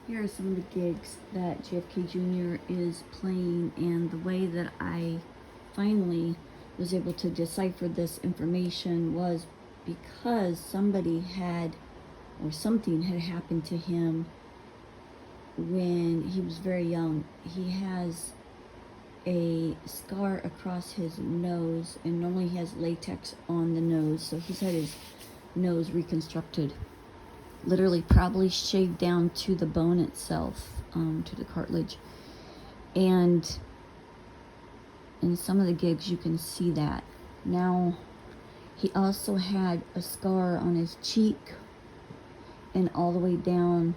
Here are some of the gigs that JFK Jr. is playing, and the way that I finally was able to decipher this information was because somebody had, or something had happened to him when he was very young. He has a scar across his nose, and normally he has latex on the nose, so he's had his nose reconstructed, literally probably shaved down to the bone itself, to the cartilage. And in some of the gigs you can see that. Now, he also had a scar on his cheek and all the way down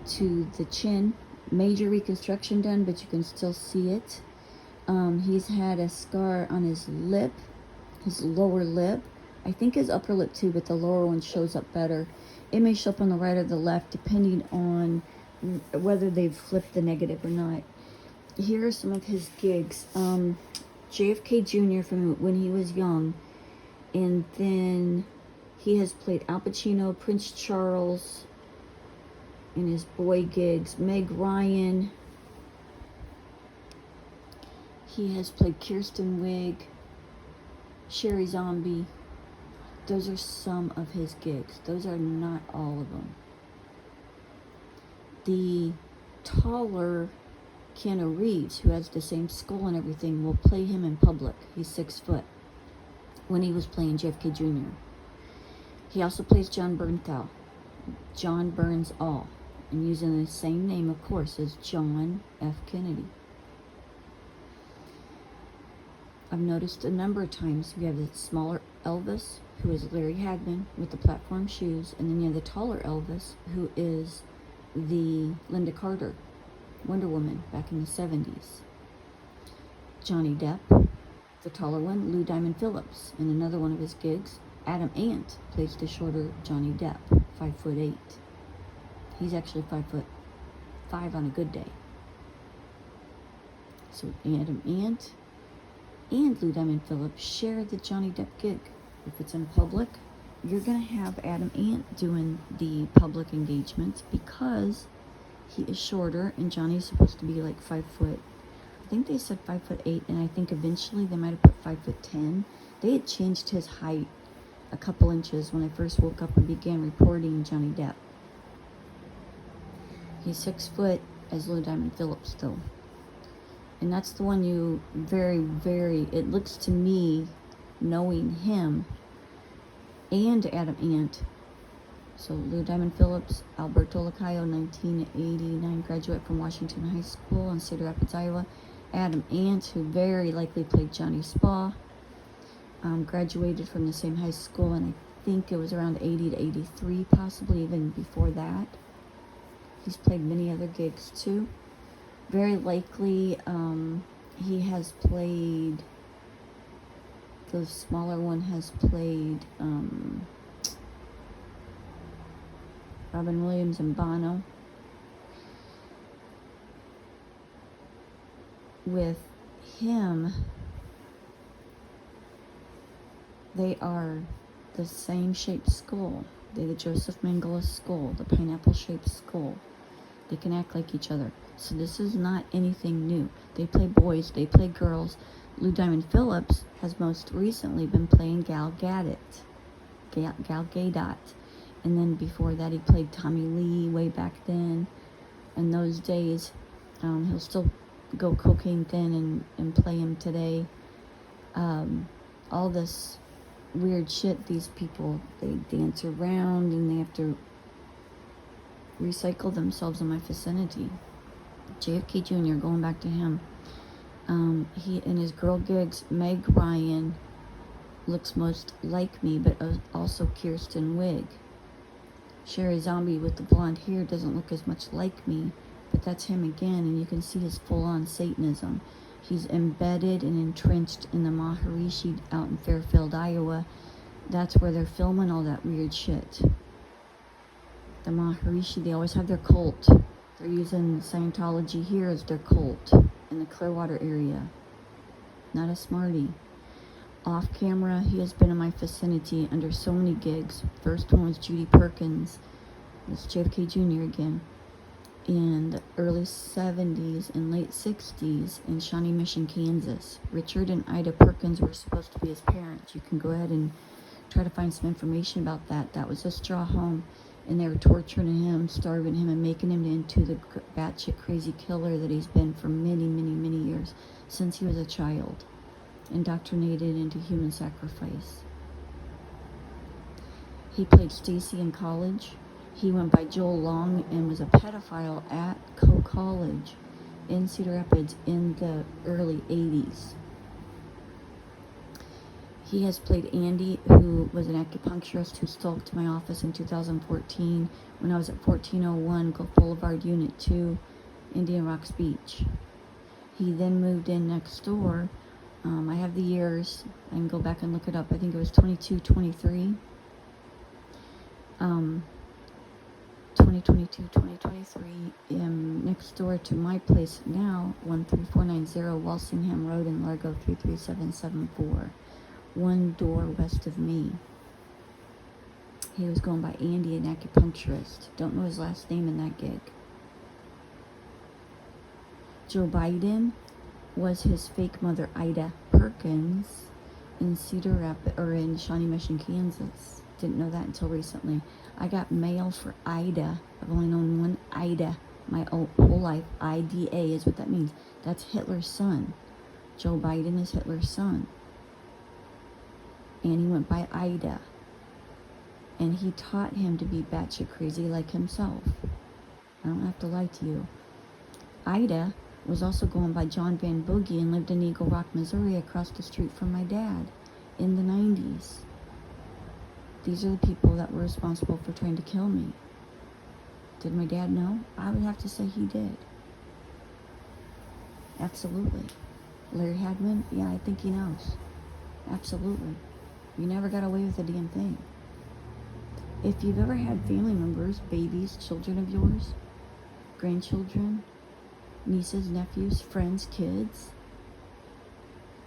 to the chin. Major reconstruction done, but you can still see it. He's had a scar on his lip, his lower lip. I think his upper lip too, but the lower one shows up better. It may show up on the right or the left, depending on whether they've flipped the negative or not. Here are some of his gigs. JFK Jr. from when he was young, and then he has played Al Pacino, Prince Charles in his boy gigs, Meg Ryan. He has played Kirsten Wiig, Sherry Zombie. Those are some of his gigs. Those are not all of them. The taller Keanu Reeves, who has the same skull and everything, will play him in public. He's 6 foot. When he was playing JFK Jr. He also plays John Bernthal, John Burns All, and using the same name, of course, as John F. Kennedy. I've noticed a number of times we have the smaller Elvis, who is Larry Hagman with the platform shoes, and then you have the taller Elvis, who is the Linda Carter, Wonder Woman, back in the 70s. Johnny Depp, the taller one, Lou Diamond Phillips. In another one of his gigs, Adam Ant plays the shorter Johnny Depp, 5'8". He's actually 5'5" on a good day. So Adam Ant and Lou Diamond Phillips share the Johnny Depp gig. If it's in public, you're going to have Adam Ant doing the public engagements because he is shorter and Johnny's supposed to be like 5 foot. I think they said 5'8", and I think eventually they might have put 5'10". They had changed his height a couple inches when I first woke up and began reporting Johnny Depp. He's 6 foot as Lou Diamond Phillips, though. And that's the one you it looks to me, knowing him and Adam Ant. So Lou Diamond Phillips, Alberto Lacayo, 1989 graduate from Washington High School in Cedar Rapids, Iowa. Adam Ant, who very likely played Johnny Spa, graduated from the same high school, and I think it was around 80 to 83, possibly even before that. He's played many other gigs too. Very likely, he has played, the smaller one has played Robin Williams and Bono. With him, they are the same shaped skull. They're the Joseph Mengele skull, the pineapple shaped skull. They can act like each other. So this is not anything new. They play boys, they play girls. Lou Diamond Phillips has most recently been playing Gal Gadot. And then before that he played Tommy Lee way back then. In those days, he'll still go cocaine thin and play him today. All this weird shit, these people, they dance around and they have to recycle themselves in my vicinity. JFK Jr., going back to him, he in his girl gigs, Meg Ryan looks most like me, but also Kirsten Wiig. Sherry Zombie with the blonde hair doesn't look as much like me, but that's him again, and you can see his full-on Satanism. He's embedded and entrenched in the Maharishi out in Fairfield, Iowa. That's where they're filming all that weird shit. The Maharishi, they always have their cult. They're using Scientology here as their cult in the Clearwater area. Not a smarty. Off camera, he has been in my vicinity under so many gigs. First one was Judy Perkins. It's JFK Jr. again. in the early 70s and late 60s in Shawnee Mission, Kansas. Richard and Ida Perkins were supposed to be his parents. You can go ahead and try to find some information about that. That was a straw home, and they were torturing him, starving him, and making him into the batshit crazy killer that he's been for many, many, many years, since he was a child, indoctrinated into human sacrifice. He played Stacy in college. He went by Joel Long and was a pedophile at Coe College in Cedar Rapids in the early 80s. He has played Andy, who was an acupuncturist who stalked my office in 2014 when I was at 1401 Gulf Boulevard, Unit 2, Indian Rocks Beach. He then moved in next door. I have the years. I can go back and look it up. I think it was 22, 23. 2022, 2023, next door to my place now, 13490 Walsingham Road in Largo 33774, one door west of me. He was going by Andy, an acupuncturist. Don't know his last name in that gig. Joe Biden was his fake mother, Ida Perkins, in Cedar Rapids, or in Shawnee Mission, Kansas. Didn't know that until recently. I got mail for Ida. I've only known one Ida my whole life. IDA is what that means. That's Hitler's son. Joe Biden is Hitler's son. And he went by Ida. And he taught him to be batshit crazy like himself. I don't have to lie to you. Ida was also going by John Van Boogie and lived in Eagle Rock, Missouri, across the street from my dad in the 90s. These are the people that were responsible for trying to kill me. Did my dad know? I would have to say he did. Absolutely. Larry Hagman? Yeah, I think he knows. Absolutely. You never got away with a damn thing. If you've ever had family members, babies, children of yours, grandchildren, nieces, nephews, friends, kids,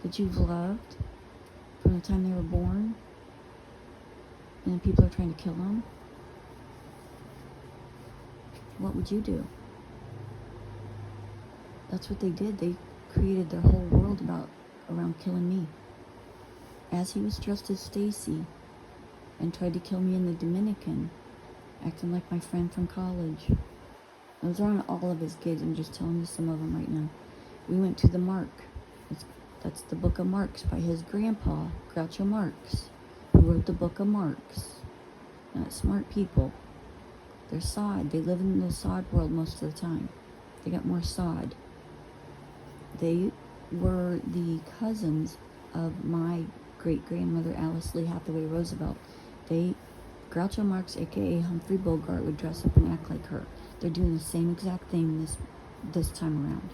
that you've loved from the time they were born, and then people are trying to kill them, what would you do? That's what they did. They created their whole world around killing me. As he was dressed as Stacy and tried to kill me in the Dominican, acting like my friend from college. Those aren't all of his gigs. I'm just telling you some of them right now. We went to the Mark. That's the Book of Marks by his grandpa, Groucho Marx, who wrote the Book of Marx. Not smart people. They're sod. They live in the sod world most of the time. They got more sod. They were the cousins of my great-grandmother, Alice Lee Hathaway Roosevelt. Groucho Marx, aka Humphrey Bogart, would dress up and act like her. They're doing the same exact thing this time around.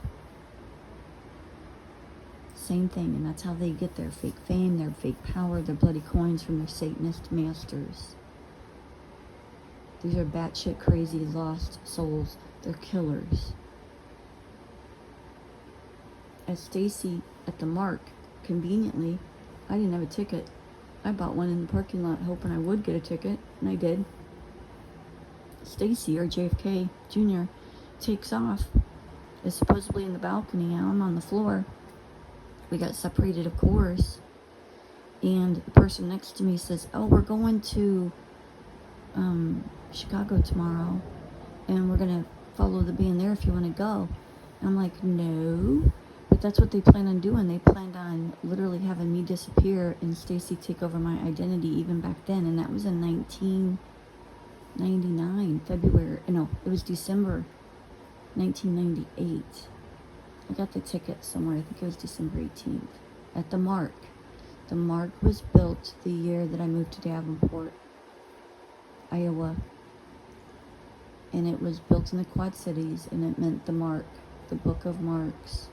Same thing, and that's how they get their fake fame, their fake power, their bloody coins from their Satanist masters. These are batshit crazy, lost souls. They're killers. As Stacy at the Mark, conveniently, I didn't have a ticket. I bought one in the parking lot hoping I would get a ticket, and I did. Stacy, or JFK Jr., takes off, is supposedly in the balcony. I'm on the floor. We got separated, of course. And the person next to me says, "Oh, we're going to Chicago tomorrow, and we're going to follow the band there if you want to go." And I'm like, "No." But that's what they plan on doing. They planned on literally having me disappear and Stacy take over my identity even back then. And that was in 1999, February. No, it was December 1998. I got the ticket somewhere. I think it was December 18th at the Mark. The Mark was built the year that I moved to Davenport, Iowa. And it was built in the Quad Cities, and it meant the Mark, the Book of Marks.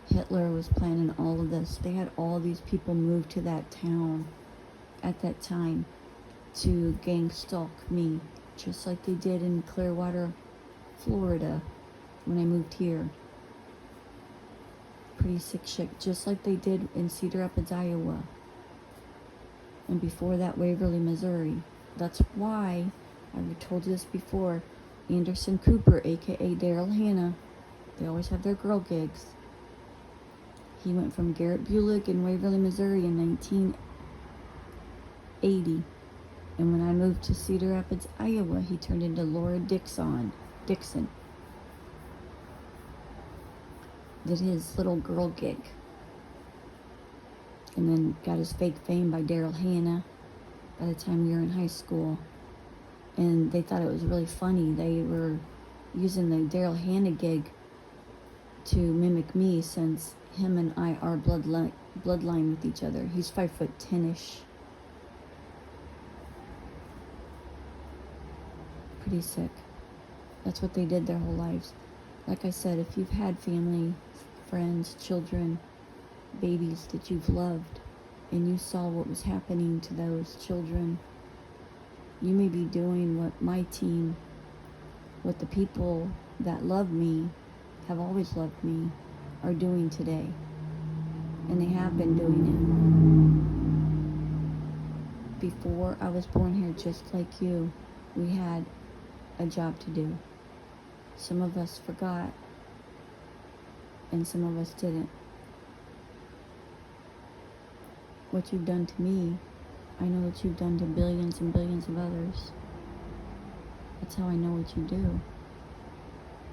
Hitler was planning all of this. They had all these people move to that town at that time to gang stalk me, just like they did in Clearwater, Florida, when I moved here. Pretty sick shit, just like they did in Cedar Rapids, Iowa. And before that, Waverly, Missouri. That's why, I've told you this before, Anderson Cooper, aka Daryl Hannah. They always have their girl gigs. He went from Garrett Bulick in Waverly, Missouri in 1980. And when I moved to Cedar Rapids, Iowa, he turned into Laura Dixon. Did his little girl gig. And then got his fake fame by Daryl Hannah by the time we were in high school. And they thought it was really funny. They were using the Daryl Hannah gig to mimic me, since him and I are bloodline with each other. He's 5'10"ish. Pretty sick. That's what they did their whole lives. Like I said, if you've had family, friends, children, babies that you've loved, and you saw what was happening to those children, you may be doing what my team, what the people that love me, have always loved me, are doing today. And they have been doing it. Before I was born here, just like you, we had a job to do. Some of us forgot, and some of us didn't. What you've done to me, I know what you've done to billions and billions of others. That's how I know what you do.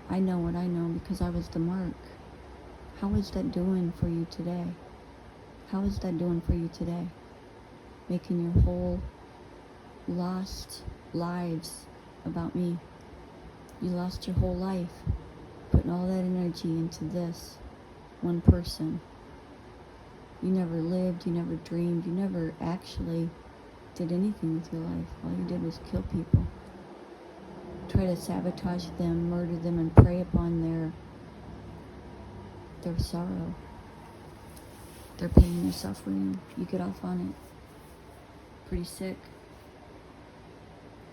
I know what I know because I was the mark. How is that doing for you today? How is that doing for you today? Making your whole lost lives about me. You lost your whole life, putting all that energy into this one person. You never lived, you never dreamed, you never actually did anything with your life. All you did was kill people. Try to sabotage them, murder them, and prey upon their sorrow, their pain, their suffering. You get off on it. Pretty sick.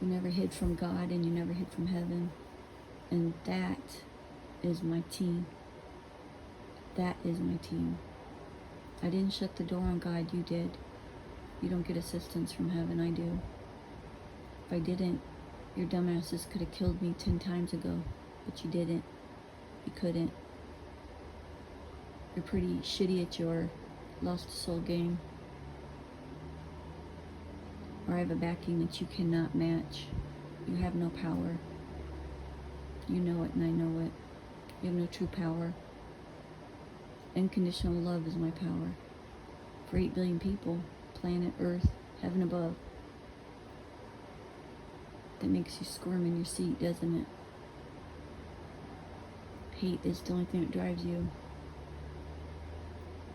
You never hid from God, and you never hid from heaven. And that is my team. That is my team. I didn't shut the door on God, you did. You don't get assistance from heaven, I do. If I didn't, your dumbasses could have killed me 10 times ago, but you didn't. You couldn't. You're pretty shitty at your Lost Soul game. Or I have a backing that you cannot match. You have no power. You know it and I know it. You have no true power. Unconditional love is my power. For 8 billion people, planet Earth, heaven above. That makes you squirm in your seat, doesn't it? Hate is the only thing that drives you.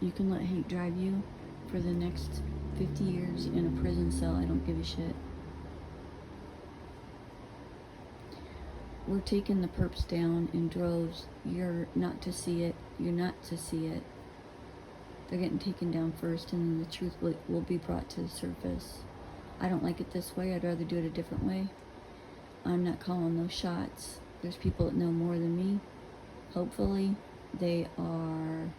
You can let hate drive you for the next 50 years in a prison cell. I don't give a shit. We're taking the perps down in droves. You're not to see it. You're not to see it. They're getting taken down first, and then the truth will be brought to the surface. I don't like it this way. I'd rather do it a different way. I'm not calling those shots. There's people that know more than me. Hopefully, they are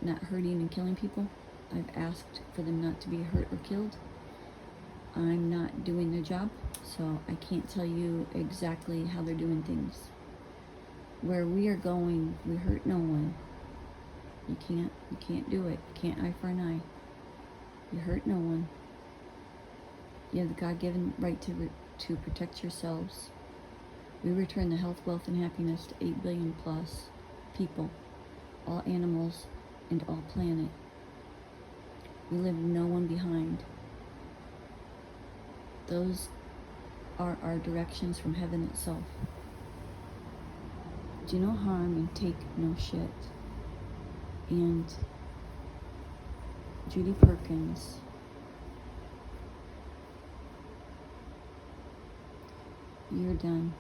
not hurting and killing people. I've asked for them not to be hurt or killed. I'm not doing their job, so I can't tell you exactly how they're doing things. Where we are going, we hurt no one. You can't do it. You can't eye for an eye. You hurt no one. You have the God-given right to protect yourselves. We return the health, wealth, and happiness to 8 billion plus people, all animals, and all planet. We leave no one behind. Those are our directions from heaven itself. Do no harm and take no shit. And Judy Perkins, you're done.